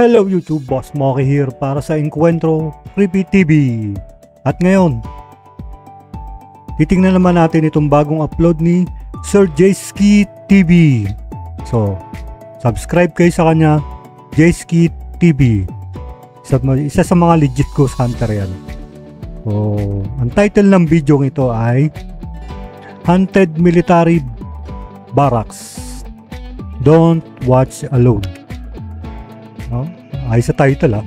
Hello YouTube, Boss Moki here para sa Encuentro Creepy TV. At ngayon, titingnan naman natin itong bagong upload ni Sir Jayski TV. So, subscribe kayo sa kanya, Jayski TV. Isa sa mga legit ghost hunter yan. So, ang title ng video ito ay Haunted Military Barracks. Don't watch alone. No? Ay sa title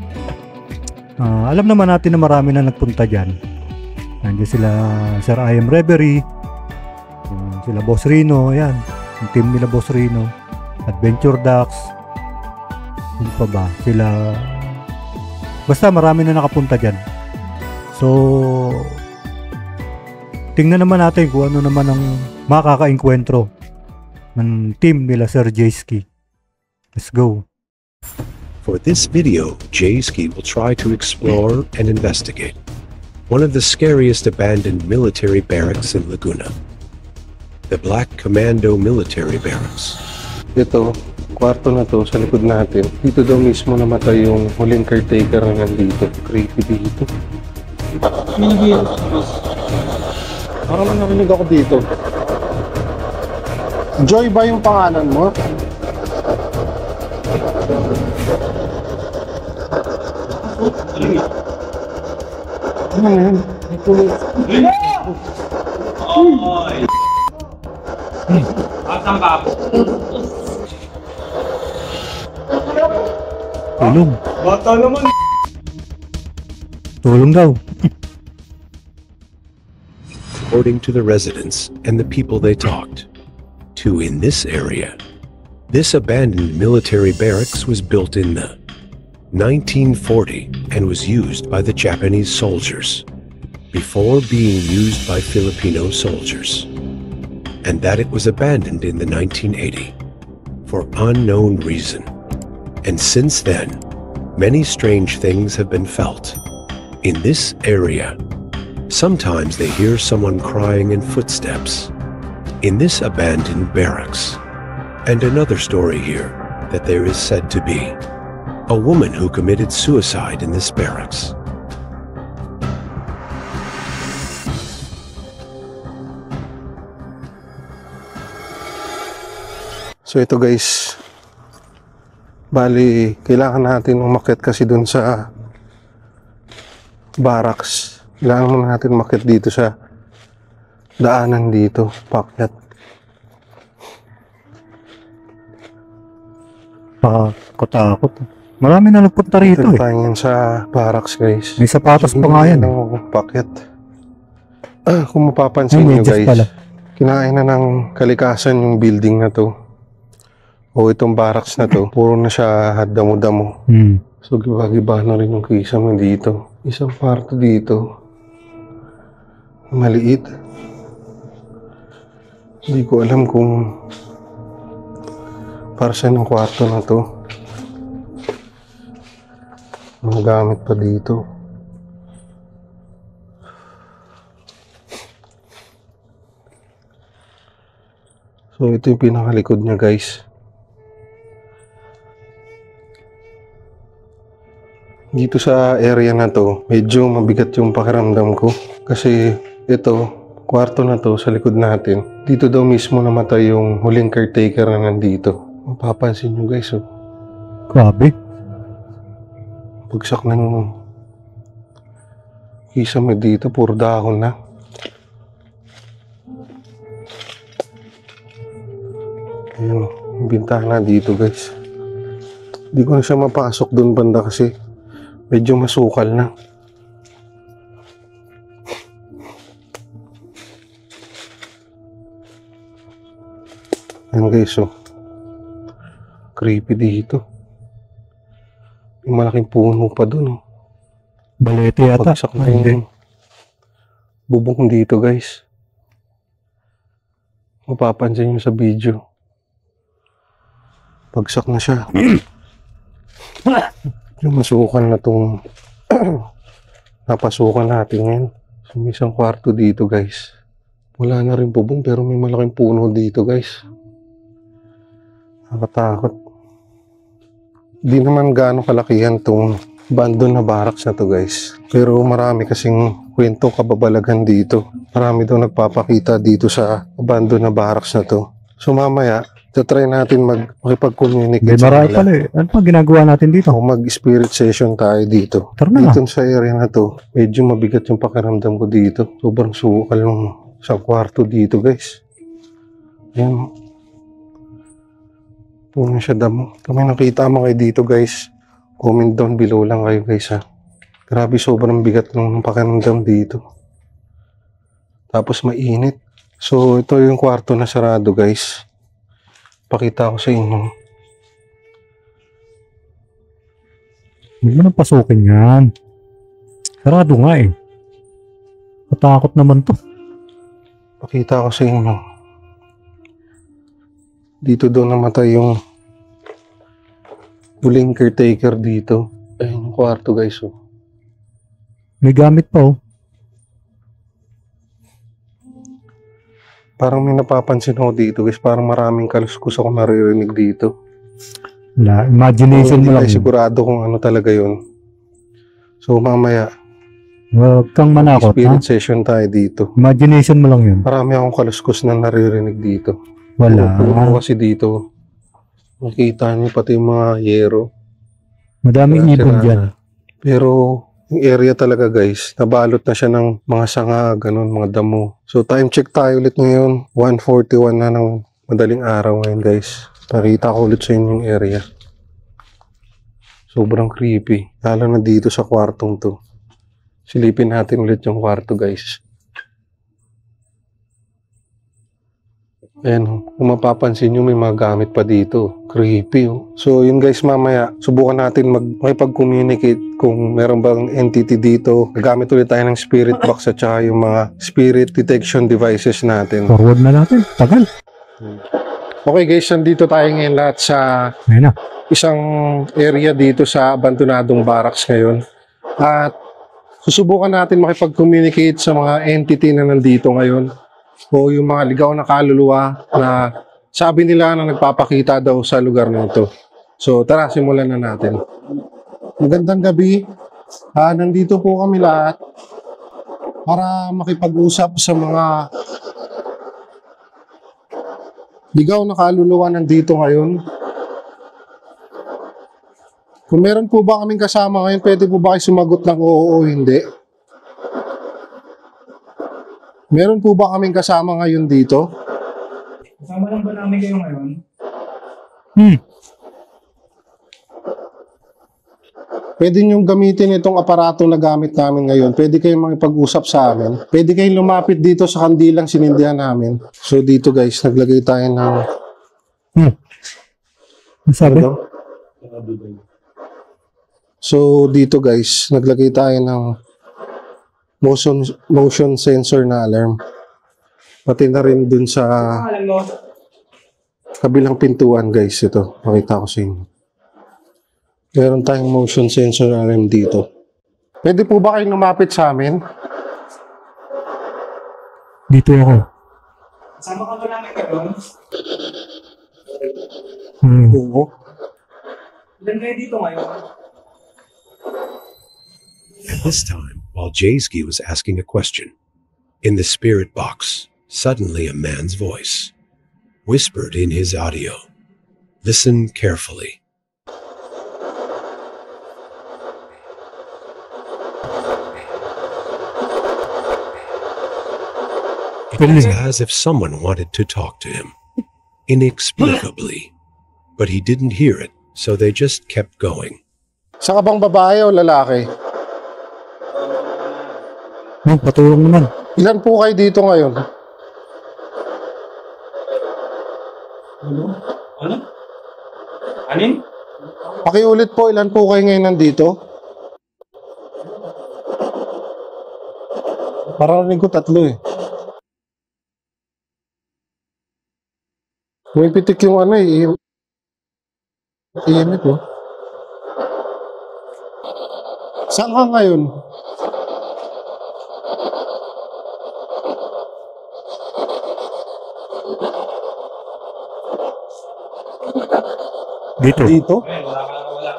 alam naman natin na marami na nagpunta dyan. Nandiyan sila Sir I Am Reverie, sila Boss Rino, yan, yung team nila Boss Rino, Adventure Ducks, yung pa ba, sila, basta marami na nakapunta dyan. So tingnan naman natin kung ano naman ang makaka-enkwentro ng team nila Sir Jayski. Let's go. For this video, Jayski will try to explore and investigate one of the scariest abandoned military barracks in Laguna, the Black Commando Military Barracks. Ito, kwarto na to sa likod natin. Dito daw mismo namatay yung huling caretaker na nandito. Creepy dito. Parang narinig ako dito. Joy ba yung pangalan mo? Ano yan? Asang ka? Tulong. Bata naman. Tulong daw. According to the residents and the people they talked to in this area, this abandoned military barracks was built in the 1940 and was used by the Japanese soldiers before being used by Filipino soldiers, and that it was abandoned in the 1980 for unknown reason. And since then, many strange things have been felt in this area. Sometimes they hear someone crying in footsteps in this abandoned barracks. And another story here that there is said to be a woman who committed suicide in this barracks. So ito guys, bali kailangan natin umakyat kasi dun sa barracks. Kailangan muna natin umakyat dito sa daanan dito, pakyat. Takot. Marami na nagpunta rito Ito tayo sa barracks guys. May sapatos pa nga yan. Pakyat. Kung mapapansin nyo guys, kinain na ng kalikasan yung building na to. O itong barracks na to, puro na siya damo-damo. So giba-giba na rin yung kisame dito. Isang parto dito, maliit. Hindi ko alam kung para saan yung kwarto na to. Mga gamit pa dito. So ito yung pinakalikod niya guys. Dito sa area na to, medyo mabigat yung pakiramdam ko. Kasi ito, kwarto na to sa likod natin. Dito daw mismo namatay yung huling caretaker na nandito. Mapapansin nyo guys, oh. Grabe. Bagsak ng kisame dito, puro dahon na. Ayan, yung bintana dito guys. Hindi ko na siya mapasok doon banda kasi medyo masukal na. Ayan guys, oh. Creepy dito. Yung malaking puno pa dun, oh. Balete yata. Bagsak na yung bubong dito guys. Mapapansin nyo sa video. Bagsak na siya. Yung masukan na tong napasukan natin ngayon. So, may isang kwarto dito guys. Wala na rin bubong pero may malaking puno dito guys. Nakatakot. Di naman gaano kalakihan tong abandon na barracks na to guys. Pero marami kasing kwentong kababalagan dito. Marami daw nagpapakita dito sa abandon na barracks na to. So mamaya, try natin makipag-communicate sa marami kanila. pala eh. Ano pa ginagawa natin dito? O mag-spirit session tayo dito. Tara na. Dito sa area na to, medyo mabigat yung pakiramdam ko dito. Sobrang sukal yung sa kwarto dito guys. Yan. Puno siya damo. Kami nakita mo kayo dito guys. Comment down below lang kayo guys ha. Grabe sobrang bigat ng pakiramdam dito. Tapos mainit. So ito yung kwarto na sarado guys. Pakita ko sa inyo. Huwag mo nang pasukin yan. Sarado nga eh. Katakot naman to. Pakita ko sa inyo. Dito daw namatay yung huling caretaker dito. Ayun yung kwarto guys. Oh. May gamit pa oh. Parang may napapansin ako dito guys. Parang maraming kaluskus ako naririnig dito. Wala, imagination mo Hindi lang. tayo sigurado kung ano talaga yun. So mamaya, Huwag kang manakot spirit ha. session tayo dito. Imagination mo lang yun. Marami akong kaluskus na naririnig dito. Wala. Puro kasi dito. Makita niyo pati yung mga yero. Madaming ibon Sira-sira dyan. na. Pero yung area talaga guys, nabalot na siya ng mga sanga, ganun, mga damo. So time check tayo ulit ngayon. 1:41 na ng madaling araw ngayon guys. Pakita ko ulit sa inyo yung area. Sobrang creepy. Lalo na dito sa kwartong to. Silipin natin ulit yung kwarto guys. Ayan, kung mapapansin nyo may mga gamit pa dito. Creepy oh. So yun guys, mamaya subukan natin makipag-communicate kung meron bang entity dito. Gamit ulit tayo ng spirit box at saka yung mga spirit detection devices natin. Forward na natin. Tagal. Okay guys, nandito tayo ngayon lahat sa Ayun na. isang area dito sa abandonadong barracks ngayon. At susubukan natin makipag-communicate sa mga entity na nandito ngayon. O yung mga ligaw na kaluluwa na sabi nila na nagpapakita daw sa lugar na ito. So tara, simulan na natin. Magandang gabi. Nandito po kami lahat para makipag-usap sa mga ligaw na kaluluwa nandito ngayon. Kung meron po ba kaming kasama ngayon, pwede po ba kayo sumagot ng oo o hindi? Meron po ba kaming kasama ngayon dito? Kasama lang ba namin kayo ngayon? Pwede niyong gamitin itong aparato na gamit namin ngayon. Pwede kayong makipag-usap sa amin. Pwede kayong lumapit dito sa kandilang sinindihan namin. So dito guys, naglagay tayo ng... Ano sabi? So dito guys, naglagay tayo ng motion sensor na alarm. Pati na rin dun sa Alam mo, kabilang pintuan guys. Ito, pakita ko sa inyo. Meron tayong motion sensor alarm dito. Pwede po ba kayong lumapit sa amin? Dito ako. kasama ka ba namin ngayon? Oo. Ilan kayo dito ngayon? At this time, while Jayski was asking a question, in the spirit box, suddenly a man's voice whispered in his audio. Listen carefully. It was as if someone wanted to talk to him, inexplicably. But he didn't hear it, so they just kept going. Saka bang babae o lalaki? Patulong naman. Ilan po kayo dito ngayon? Ano? Anin? Pakiulit po, ilan po kayo ngayon nandito? Parang rinig ko 3 eh. Pumipitik yung ano eh. Iimit oh. Saan ka ngayon? Dito. Dito? Ayun, wala ka nakawala.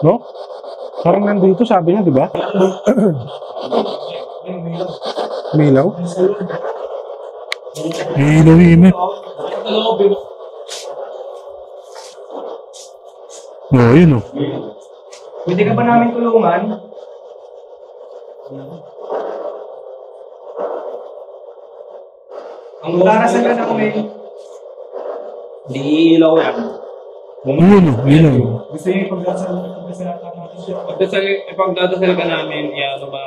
No? Parang nandito, sabi niya, di ba? Milaw? Ilaw EMF. Oo, yun o. Pwede ka ba namin tulungan? Ang darasan ka namin. Hindi ilaw yan. Yun o, ilaw. Gusto niyo ipagdasal natin siya. Ipagdadasal ka namin, ano ba,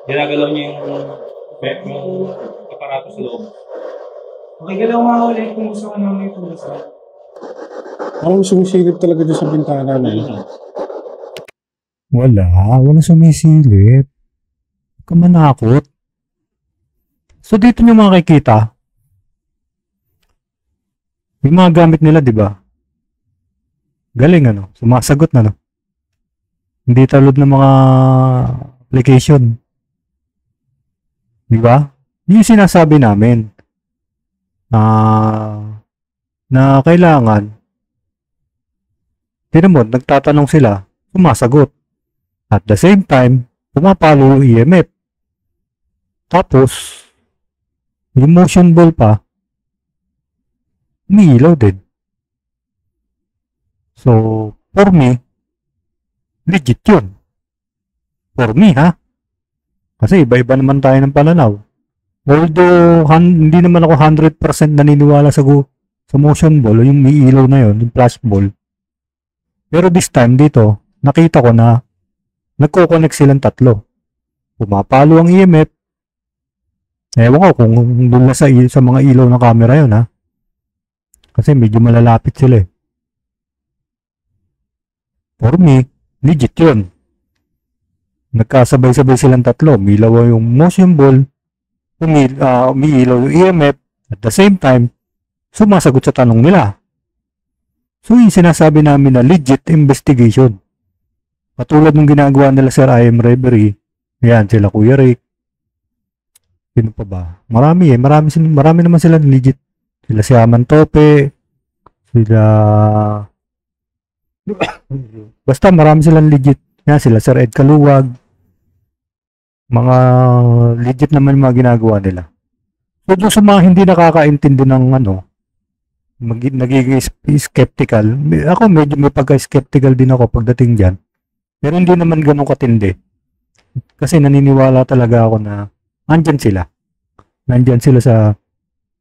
ginagalaw niya yung aparato sa loob. Okay ka daw mahuli kung gusto ka namin ipagdasal. Parang sumisilip talaga dyan sa bintana na yun. Wala sumisilip. Huwag ka manakot. So dito nyo makikita, yung mga gamit nila, di ba? Galing ano, sumasagot na no. Hindi talod ng mga application. Di ba? Yung sinasabi namin na kailangan, tinan mo, nagtatanong sila, sumasagot. At the same time, pumapalo yung EMF. Tapos, yung motion ball pa, umiilaw din. So, for me, legit yun. For me, ha? Kasi iba-iba naman tayo ng pananaw. Although, hindi naman ako 100% naniniwala sa motion ball, o yung umiilaw na yun, yung flash ball. Pero this time dito, nakita ko na nagko-connect silang tatlo. Pumapalo ang EMF. Ewan ko kung doon na sa mga ilaw ng camera yun, ha? Kasi medyo malalapit sila eh. For me, legit yun. Nagkasabay-sabay silang tatlo. Umilaw yung motion ball, umiilaw yung EMF, at the same time, sumasagot sa tanong nila. So yung sinasabi namin na legit investigation. Patulad ng ginagawa nila Sir I.M. Reverie, ayan sila Kuya Rick, sino pa ba? Marami naman sila legit. Sila si Aman Tope, sila basta marami silang legit. Yan, sila Sir Ed Kaluwag. Mga legit naman mga ginagawa nila. So doon sa mga hindi nakakaintindi ng nagiging skeptical. Ako medyo may pagka-skeptical din ako pagdating dyan. Pero hindi naman ganun katindi. Kasi naniniwala talaga ako na andyan sila. Nandyan sila sa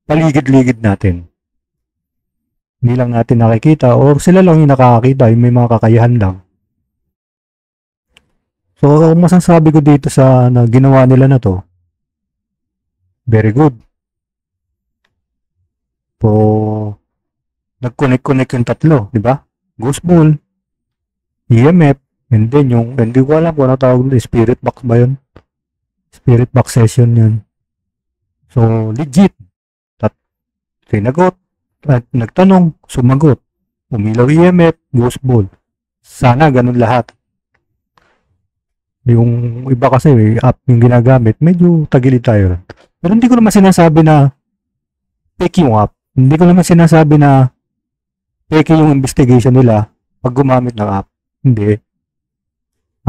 paligid-ligid natin. Hindi lang natin nakikita or sila lang yung nakakakita, yung may mga kakayahan lang. So, ang masasabi ko dito sa ginawa nila na to, very good. So, nag-connect yung tatlo, di ba? Ghost ball, EMF, and then hindi ko alam kung ano tawag na, spirit box ba yun? Spirit box session yun. So, legit. Sinagot, at nagtanong, sumagot. Umilaw EMF, ghost ball. Sana ganun lahat. Yung iba kasi, app yung ginagamit, medyo tagilid tayo. Pero hindi ko naman sinasabi na fake yung app. Hindi ko naman sinasabi na fake yung investigation nila pag gumamit ng app. Hindi.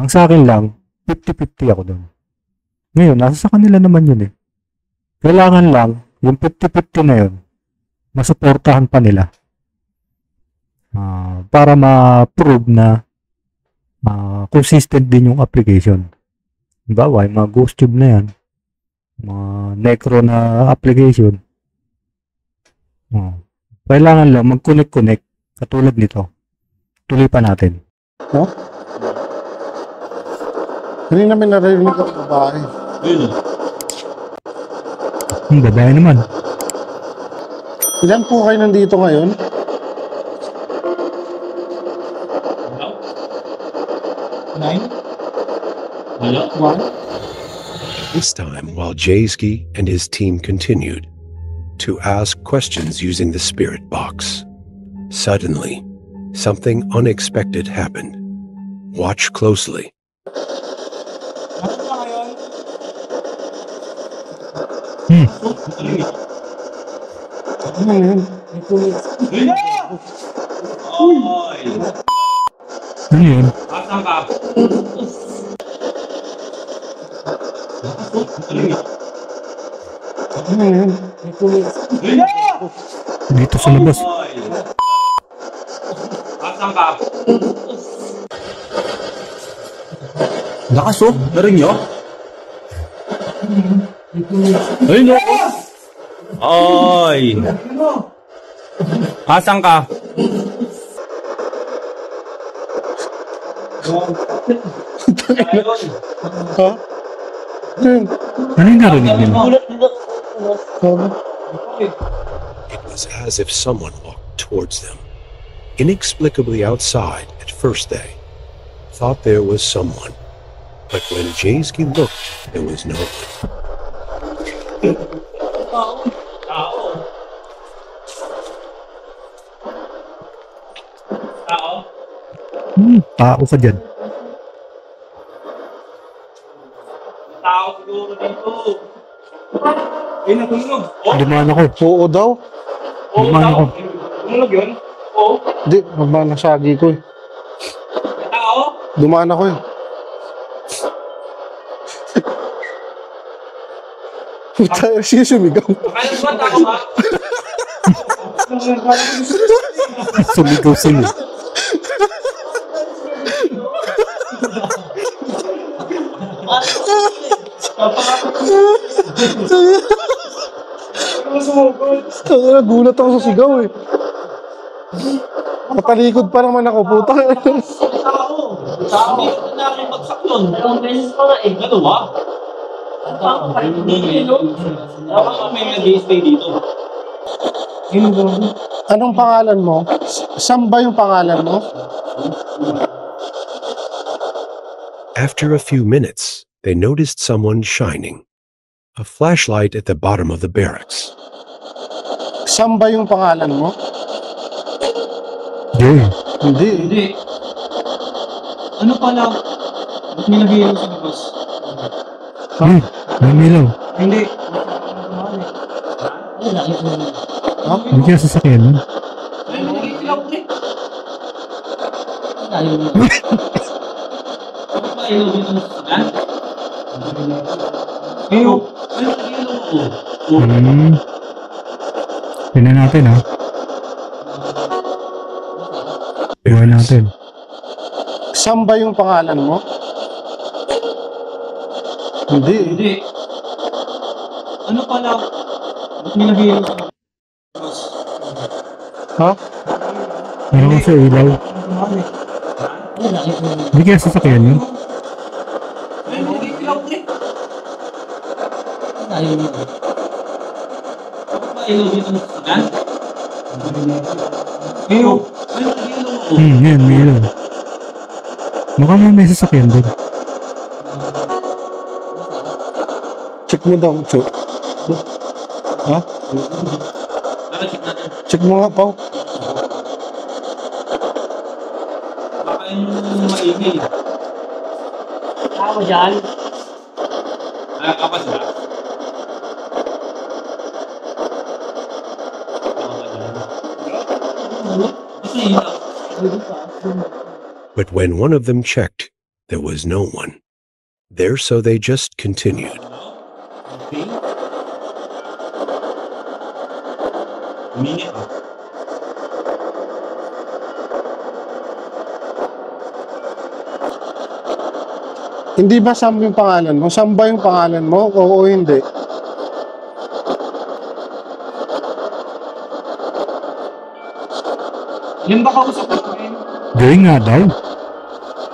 Ang sa akin lang, 50-50 ako doon. Ngayon, nasa sa kanila naman yun eh. Kailangan lang, yung 50-50 na yun, masuportahan pa nila. Para ma-prove na consistent din yung application. Diba? Yung mga ghost tube na yan, mga necro na application, kailangan lang mag-connect katulad nito. Tuloy pa natin. No? Hindi namin narinig ang babae. Yung babae naman. Ilan po kayo nandito ngayon? This time, while Jayski and his team continued to ask questions using the spirit box, suddenly, something unexpected happened. Watch closely. Ano yun? Oy! Ano yun? Asan ka? Ano yun? Dito sa labas. Asan ka? Lakas oh, narinig nyo? Ayun oh. Ay! Asan ka? Ha? Yun. Ano yung narinig nila? It was as if someone walked towards them. Inexplicably outside, at first they thought there was someone. But when Jaysky looked, there was no one. Tao ka dyan. Tao siguro dito. Eh, natulog. Dumaan ako. Oo daw. Dumaan ako. Tumunog yun? Oo. Di, mabanasagi ko eh. May tao? Dumaan ako eh. Puta, siya sumigaw. Kaya ba tao ba? Sumigaw sa'yo. Nagulat ako sa sigaw eh. Matalikod pa naman ako, puta. Hindi ko na nakipagsak nun. Dalawang beses pa nga eh. Ano ba? Ang papalit dito, no? Baka may nag-i-stay dito. Anong pangalan mo? Saan ba yung pangalan mo? After a few minutes, they noticed someone shining. A flashlight at the bottom of the barracks. Saan ba yung pangalan mo? Joy. Hindi. Hindi. Ano pala? Ba't nilagay yun sa labas? May milaw. Hindi. Hindi kaya sasakyan nun. Ay, nilagay sila ko eh. Bakit ba ilaw dito ng sasakyan? Eh, oh. Ay, nilagay ilaw ko. Tingnan natin ha. Buhay natin. Saan ba yung pangalan mo? Hindi. Hindi. Ano pala? Ba't nilagay yun sa labas? Ha? Meron kasi ilaw. Hindi kaya sasakyan yun. Ay, nilagay sila ko eh. Bakit ba ilaw dito ng sasakyan? Eh, oh. Ay, nilagay ilaw ko. Yan, may ilaw. Mukhang may sasakyan doon. Check mo daw, Cho. Ha? Tara, check natin. Check mo nga, Pao. Baka yung maingay. Tao dyan. Ay, kapas ba? Kasi ilaw. But when one of them checked, there was no one there, so they just continued. Okay. Minute. Hindi ba Sam yung pangalan mo? Sam ba yung pangalan mo? Oo, hindi. Yan ba kausap namin? Joy nga daw.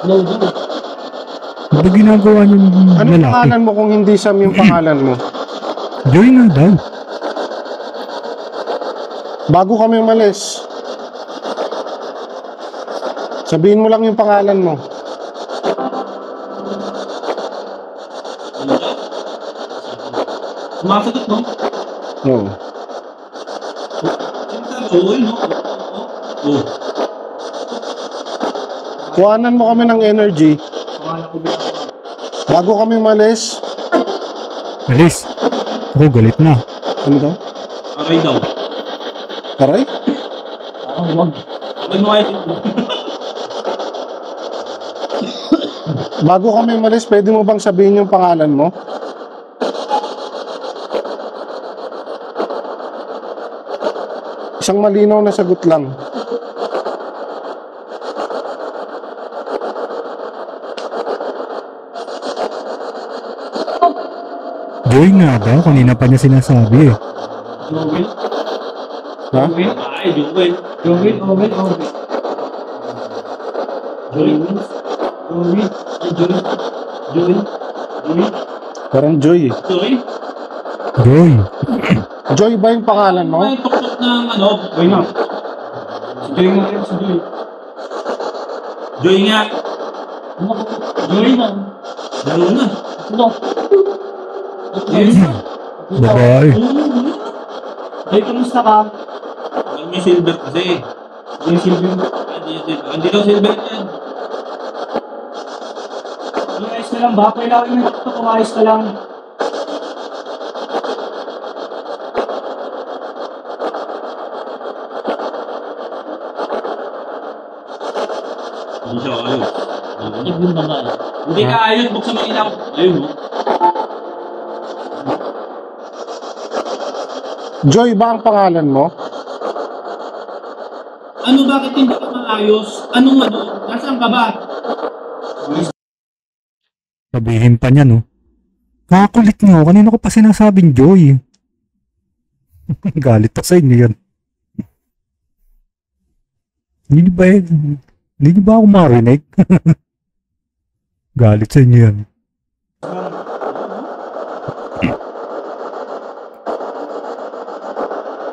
No, no. Ano ginagawa niyong Anong lalaki? pangalan mo kung hindi Sam yung pangalan mo? Joy nga daw. Bago kami umalis, sabihin mo lang yung pangalan mo. Sumasagot, no? Oo. Oo, no? Oo. Kuhanan mo kami ng energy. Bago kami umalis, Alis. Ako galit na. ano daw? Aray daw. Aray? Parang wag. Abay mo kayo dito. Bago kami umalis, pwede mo bang sabihin yung pangalan mo? Isang malinaw na sagot lang. Joy nga daw, kanina pa niya sinasabi eh. Joel? Ha? Joel? Ay, Joel. Joel? Joel? Joel? Joel? Ay, Joel? Joel? Joel? Parang Joy eh. Joy? Joy. Joy ba yung pangalan mo? May tuktok ng ano? Joy na. Si Joy nga rin, si Joy. Joy nga. Ano ko? Joy na. Lalo na. Ano? Joy na. Babae. Joy, kamusta ka? Alam mo yung silver kasi. Joy Silvio. Hindi daw silver yan. Joy, ayos ka lang ba? Kailangan mo ito kung ayos ka lang. Hindi siya ayos. Ibig yung babae. Hindi ka ayos. Buksan mo yung ilaw. Ayun mo. Joy ba ang pangalan mo? Ano, bakit hindi ka maayos? Anong ano? Nasaan ka ba? Sabihin pa niya, no? Kakakulit niyo. Kanina ko pa sinasabing Joy. Galit pa sa inyo yan. Hindi niyo ba ako marinig? Galit sa inyo yan.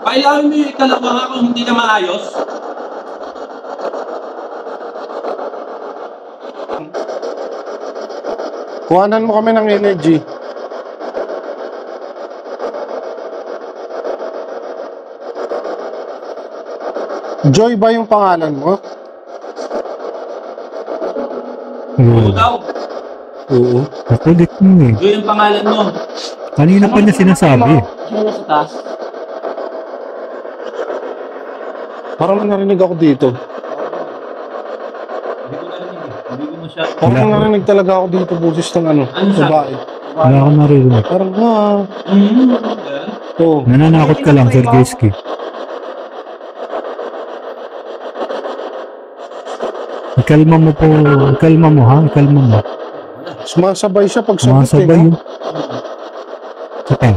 Kailangan mo yung ikalawa nga kung hindi ka maayos. Kuhanan mo kami ng energy. Joy ba yung pangalan mo? Oo Oo. daw. Oo. Kakulit niyo eh. Joy ang pangalan mo. Kanina pa niya sinasabi. Ano sa taas? Parang narinig ako dito. Hindi ko narinig. Hindi ko masyado. Parang narinig talaga ako dito boses ng ano, Ano sabi? babae. Wala akong naririnig. Parang Yeah. Oo. Nananakot ka lang, Sir Jesky. Ikalma mo po. Ikalma mo ha. Ikalma mo. Sumasabay siya pag sagot Sumasabay eh. yun.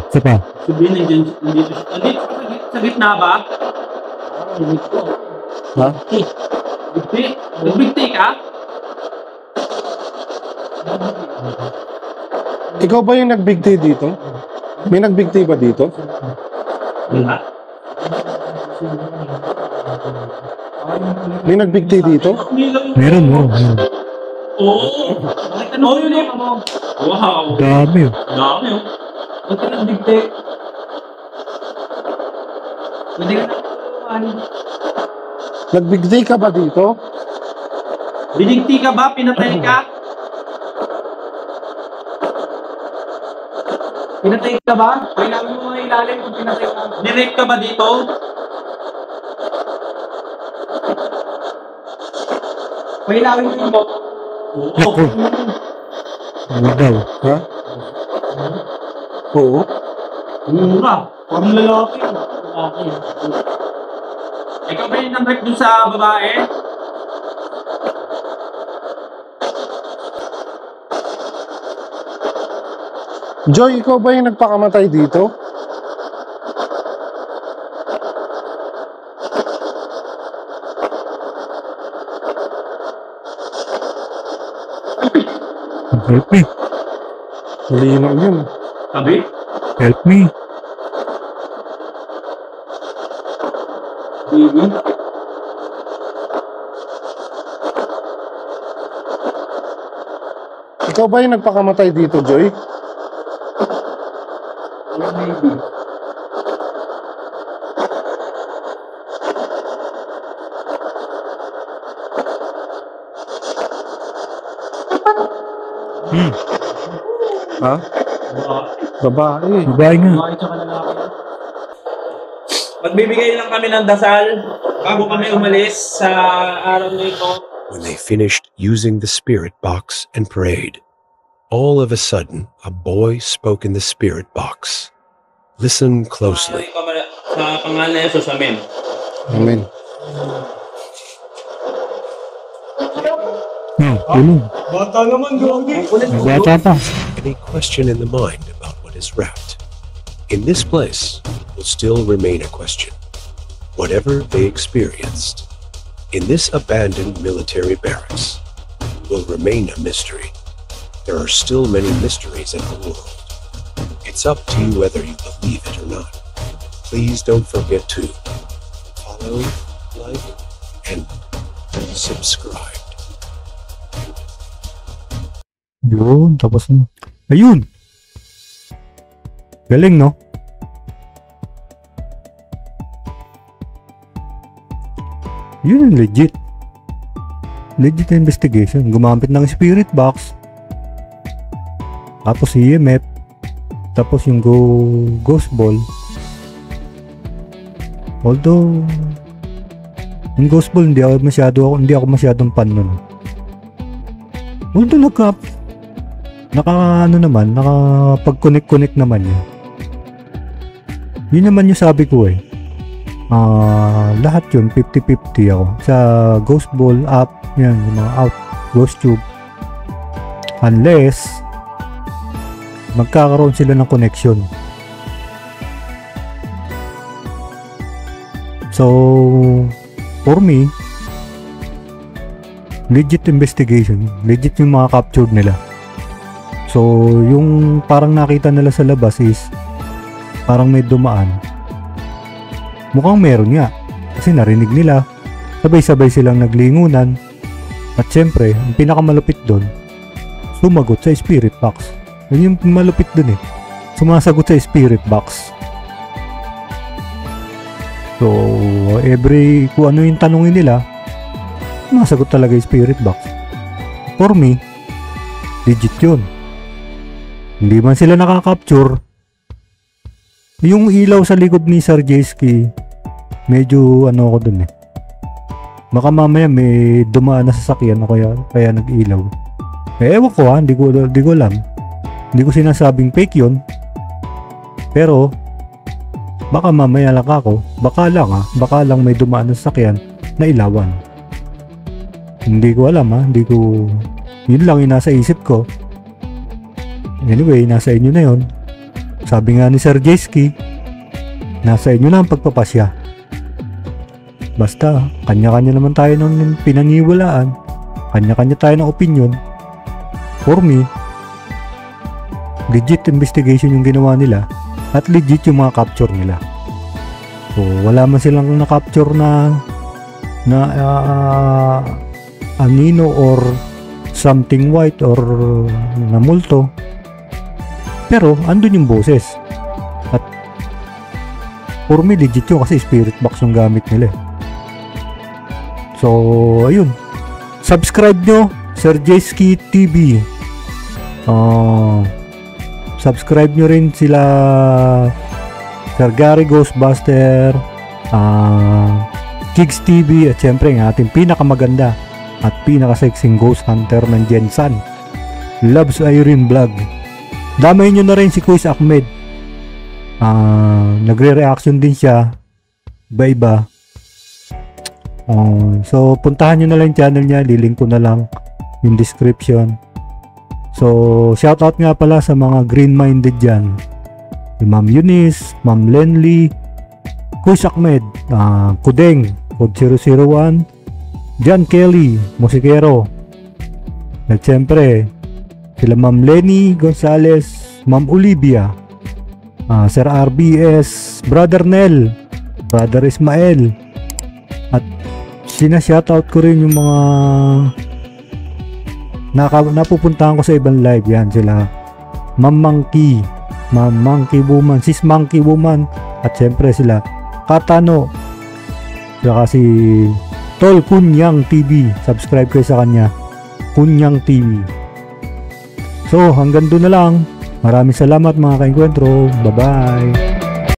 Isa pa. Sabihin nandiyan, nandito siya. Nandito ka sa gitna ba? Ha? Bigti? Nagbigti ka? Ikaw ba yung nagbigti dito? May nagbigti ba dito? Wala. May nagbigti dito? Meron. Oo. Bakit ano yun yung ano? Wow. Dami. Dami oh. Ba't ka nagbigti? Pwede ka na Nagbigti ka ba dito? Binigti ka ba? Pinatay ka? Pinatay ka ba? Kailangan mo mga ilalim kung pinatay ka. Nirape ka ba dito? Kailangan mo yung Oo. Ako. Ano daw? Ha? Oo. Mura. Parang lalaki. Lalaki. Ikaw ba yung nang-rape dun sa babae? Joy, ikaw ba yung nagpakamatay dito? Help me. Malinaw yun. Sabi? Help me. Ikaw ba yung nagpakamatay dito, Joy? Ha? Babae. Babae nga. Bakit siya ka lalaki? Magbibigay lang kami ng dasal bago kami umalis sa araw na ito. When they finished using the spirit box and prayed. All of a sudden, a boy spoke in the spirit box. Listen closely. Sa pangalan ni Jesus, amen. Amen. Bata naman, Gogi. Bata pa. Any question in the mind about what is wrapped in this place will still remain a question. Whatever they experienced in this abandoned military barracks will remain a mystery. There are still many mysteries in the world. It's up to you whether you believe it or not. Please don't forget to follow, like, and subscribe. Yun, tapos na. Ayun! Galing, no? Yun, legit. Legit na investigation. Gumamit ng spirit box. Tapos EMF. Tapos yung ghost ball. Although yung ghost ball hindi ako masyadong fan nun. Although nakapag-connect naman yun. Yun naman yung sabi ko eh. Lahat yun 50-50 ako. Sa ghost ball up, yan yung mga out ghost tube. Unless magkakaroon sila ng connection. So, for me, legit investigation. Legit yung mga captured nila. So, yung parang nakita nila sa labas is parang may dumaan. Mukhang meron nga. Kasi narinig nila. Sabay-sabay silang naglingunan. At syempre, ang pinakamalupit doon, sumagot sa spirit box. Yun yung malupit dun eh. Sumasagot sa spirit box. So, kung ano yung tanongin nila, sumasagot talaga yung spirit box. For me, legit yun. Hindi man sila nakaka-capture. Yung ilaw sa likod ni Sir J-Ski, medyo ako dun eh. Baka mamaya may dumaan na sasakyan o kaya nag-ilaw. Ewan ko hindi ko alam. Hindi ko sinasabing fake yun. Pero baka mamaya lang ako. Baka lang may dumaan na sasakyan na ilawan. Hindi ko alam yun lang yung nasa isip ko. Anyway, nasa inyo na yun. Sabi nga ni Sir J-Ski, nasa inyo na ang pagpapasya. Basta, kanya-kanya naman tayo ng pinaniwalaan. Kanya-kanya tayo ng opinion. For me, legit investigation yung ginawa nila at legit yung mga capture nila. So, wala man silang na-capture na anino or something white or na multo. Pero, andun yung boses. At for me, legit yun kasi spirit box yung gamit nila. So, ayun. Subscribe nyo, Sir J-Ski TV. Subscribe nyo rin sila Sir Gary Ghostbuster, Kigs TV, at syempre ang ating pinakamaganda at pinakasexing ghost hunter ng Jensan, Loves Irene Vlog. Damay nyo na rin si Kuis Ahmed. Nagre-reaction din siya iba-iba. So puntahan nyo na lang yung channel niya, lilink ko na lang yung description. So shoutout nga pala sa mga green-minded dyan, si Ma'am Eunice, Ma'am Lenly, Kuis Ahmed, Kudeng, Code 001, John Kelly, Musikero, at syempre sila Ma'am Lenny Gonzales, Ma'am Olivia, Sir RBS, Brother Nel, Brother Ismael, at sina-shoutout ko rin yung mga napupuntahan ko sa ibang live. Yan sila Ma'am Monkey, Ma'am Monkey Woman, Sis Monkey Woman, at syempre sila Katano, saka si Tol Kunyang TV. Subscribe kayo sa kanya, Kunyang TV. So hanggang doon na lang. Maraming salamat mga kaengkwentro. Bye bye.